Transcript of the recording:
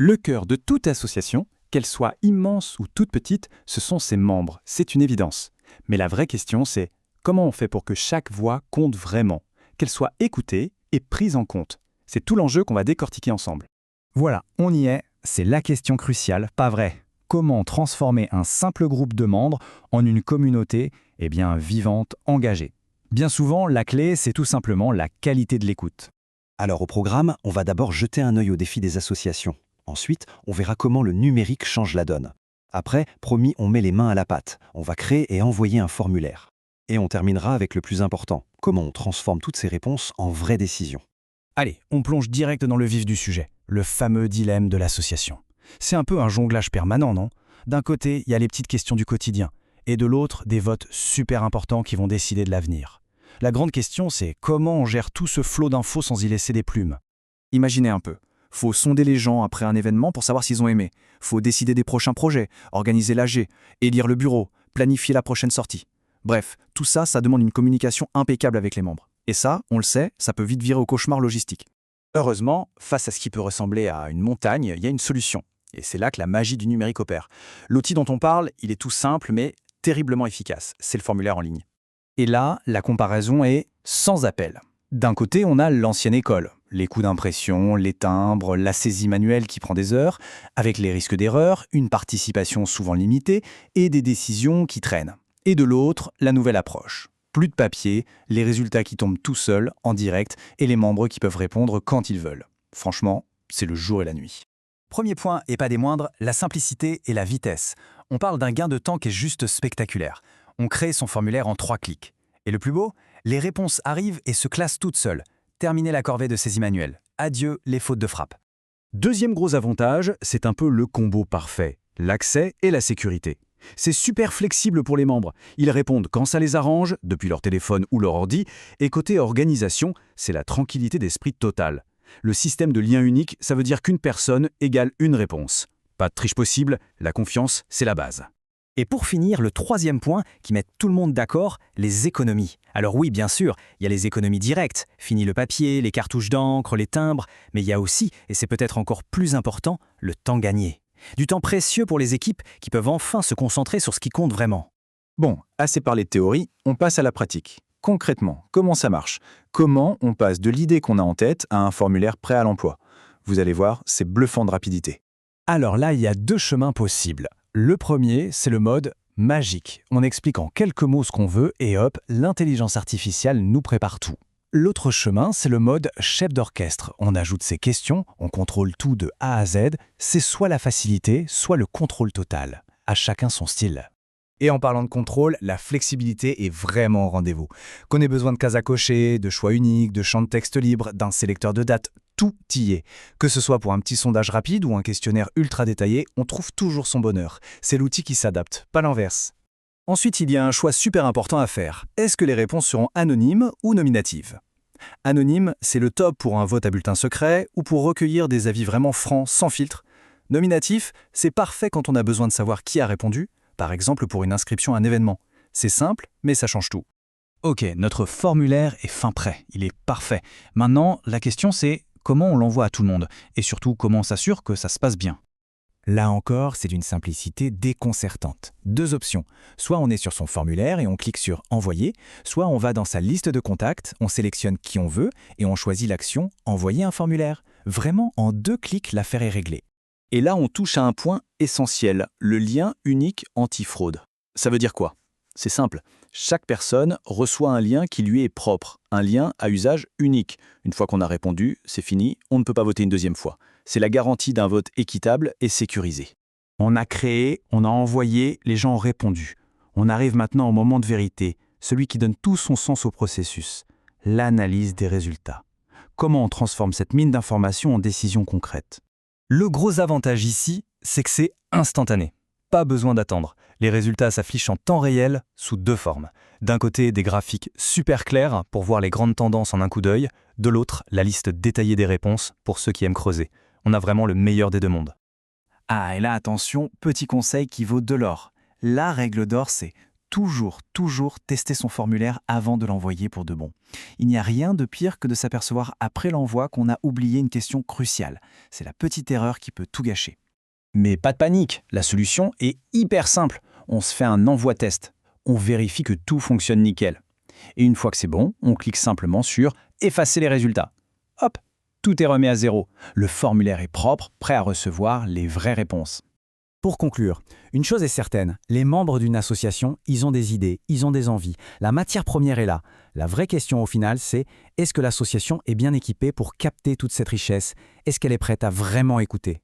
Le cœur de toute association, qu'elle soit immense ou toute petite, ce sont ses membres, c'est une évidence. Mais la vraie question, c'est comment on fait pour que chaque voix compte vraiment, qu'elle soit écoutée et prise en compte. C'est tout l'enjeu qu'on va décortiquer ensemble. Voilà, on y est, c'est la question cruciale, pas vrai? Comment transformer un simple groupe de membres en une communauté vivante, engagée? Bien souvent, la clé, c'est tout simplement la qualité de l'écoute. Alors au programme, on va d'abord jeter un œil au défi des associations. Ensuite, on verra comment le numérique change la donne. Après, promis, on met les mains à la pâte. On va créer et envoyer un formulaire. Et on terminera avec le plus important, comment on transforme toutes ces réponses en vraies décisions. Allez, on plonge direct dans le vif du sujet, le fameux dilemme de l'association. C'est un peu un jonglage permanent, non? D'un côté, il y a les petites questions du quotidien, et de l'autre, des votes super importants qui vont décider de l'avenir. La grande question, c'est comment on gère tout ce flot d'infos sans y laisser des plumes? Imaginez un peu. Faut sonder les gens après un événement pour savoir s'ils ont aimé. Faut décider des prochains projets, organiser l'AG, élire le bureau, planifier la prochaine sortie. Bref, tout ça, ça demande une communication impeccable avec les membres. Et ça, on le sait, ça peut vite virer au cauchemar logistique. Heureusement, face à ce qui peut ressembler à une montagne, il y a une solution. Et c'est là que la magie du numérique opère. L'outil dont on parle, il est tout simple, mais terriblement efficace. C'est le formulaire en ligne. Et là, la comparaison est sans appel. D'un côté, on a l'ancienne école, les coûts d'impression, les timbres, la saisie manuelle qui prend des heures, avec les risques d'erreur, une participation souvent limitée et des décisions qui traînent. Et de l'autre, la nouvelle approche. Plus de papier, les résultats qui tombent tout seuls, en direct, et les membres qui peuvent répondre quand ils veulent. Franchement, c'est le jour et la nuit. Premier point, et pas des moindres, la simplicité et la vitesse. On parle d'un gain de temps qui est juste spectaculaire. On crée son formulaire en 3 clics. Et le plus beau, les réponses arrivent et se classent toutes seules. Terminez la corvée de saisie manuelle. Adieu les fautes de frappe. Deuxième gros avantage, c'est un peu le combo parfait, l'accès et la sécurité. C'est super flexible pour les membres. Ils répondent quand ça les arrange, depuis leur téléphone ou leur ordi, et côté organisation, c'est la tranquillité d'esprit totale. Le système de lien unique, ça veut dire qu'une personne égale une réponse. Pas de triche possible, la confiance, c'est la base. Et pour finir, le troisième point qui met tout le monde d'accord, les économies. Alors oui, bien sûr, il y a les économies directes, fini le papier, les cartouches d'encre, les timbres, mais il y a aussi, et c'est peut-être encore plus important, le temps gagné. Du temps précieux pour les équipes qui peuvent enfin se concentrer sur ce qui compte vraiment. Bon, assez parlé de théorie, on passe à la pratique. Concrètement, comment ça marche? Comment on passe de l'idée qu'on a en tête à un formulaire prêt à l'emploi? Vous allez voir, c'est bluffant de rapidité. Alors là, il y a 2 chemins possibles. Le premier, c'est le mode magique. On explique en quelques mots ce qu'on veut et hop, l'intelligence artificielle nous prépare tout. L'autre chemin, c'est le mode chef d'orchestre. On ajoute ses questions, on contrôle tout de A à Z. C'est soit la facilité, soit le contrôle total. À chacun son style. Et en parlant de contrôle, la flexibilité est vraiment au rendez-vous. Qu'on ait besoin de cases à cocher, de choix uniques, de champs de texte libres, d'un sélecteur de dates, tout y est. Que ce soit pour un petit sondage rapide ou un questionnaire ultra détaillé, on trouve toujours son bonheur. C'est l'outil qui s'adapte, pas l'inverse. Ensuite, il y a un choix super important à faire. Est-ce que les réponses seront anonymes ou nominatives? Anonyme, c'est le top pour un vote à bulletin secret ou pour recueillir des avis vraiment francs, sans filtre. Nominatif, c'est parfait quand on a besoin de savoir qui a répondu, par exemple pour une inscription à un événement. C'est simple, mais ça change tout. Ok, notre formulaire est fin prêt, il est parfait. Maintenant, la question c'est comment on l'envoie à tout le monde et surtout comment on s'assure que ça se passe bien. Là encore, c'est d'une simplicité déconcertante. 2 options. Soit on est sur son formulaire et on clique sur « Envoyer », soit on va dans sa liste de contacts, on sélectionne qui on veut et on choisit l'action « Envoyer un formulaire ». Vraiment, en 2 clics, l'affaire est réglée. Et là, on touche à un point essentiel, le lien unique anti-fraude. Ça veut dire quoi? C'est simple. Chaque personne reçoit un lien qui lui est propre, un lien à usage unique. Une fois qu'on a répondu, c'est fini, on ne peut pas voter une deuxième fois. C'est la garantie d'un vote équitable et sécurisé. On a créé, on a envoyé, les gens ont répondu. On arrive maintenant au moment de vérité, celui qui donne tout son sens au processus, l'analyse des résultats. Comment on transforme cette mine d'informations en décisions concrètes? Le gros avantage ici, c'est que c'est instantané. Pas besoin d'attendre. Les résultats s'affichent en temps réel sous 2 formes. D'un côté, des graphiques super clairs pour voir les grandes tendances en un coup d'œil. De l'autre, la liste détaillée des réponses pour ceux qui aiment creuser. On a vraiment le meilleur des 2 mondes. Ah, et là, attention, petit conseil qui vaut de l'or. La règle d'or, c'est toujours tester son formulaire avant de l'envoyer pour de bon. Il n'y a rien de pire que de s'apercevoir après l'envoi qu'on a oublié une question cruciale. C'est la petite erreur qui peut tout gâcher. Mais pas de panique, la solution est hyper simple. On se fait un envoi test. On vérifie que tout fonctionne nickel. Et une fois que c'est bon, on clique simplement sur « Effacer les résultats ». Hop, tout est remis à zéro. Le formulaire est propre, prêt à recevoir les vraies réponses. Pour conclure, une chose est certaine, les membres d'une association, ils ont des idées, ils ont des envies. La matière première est là. La vraie question au final, c'est est-ce que l'association est bien équipée pour capter toute cette richesse? Est-ce qu'elle est prête à vraiment écouter?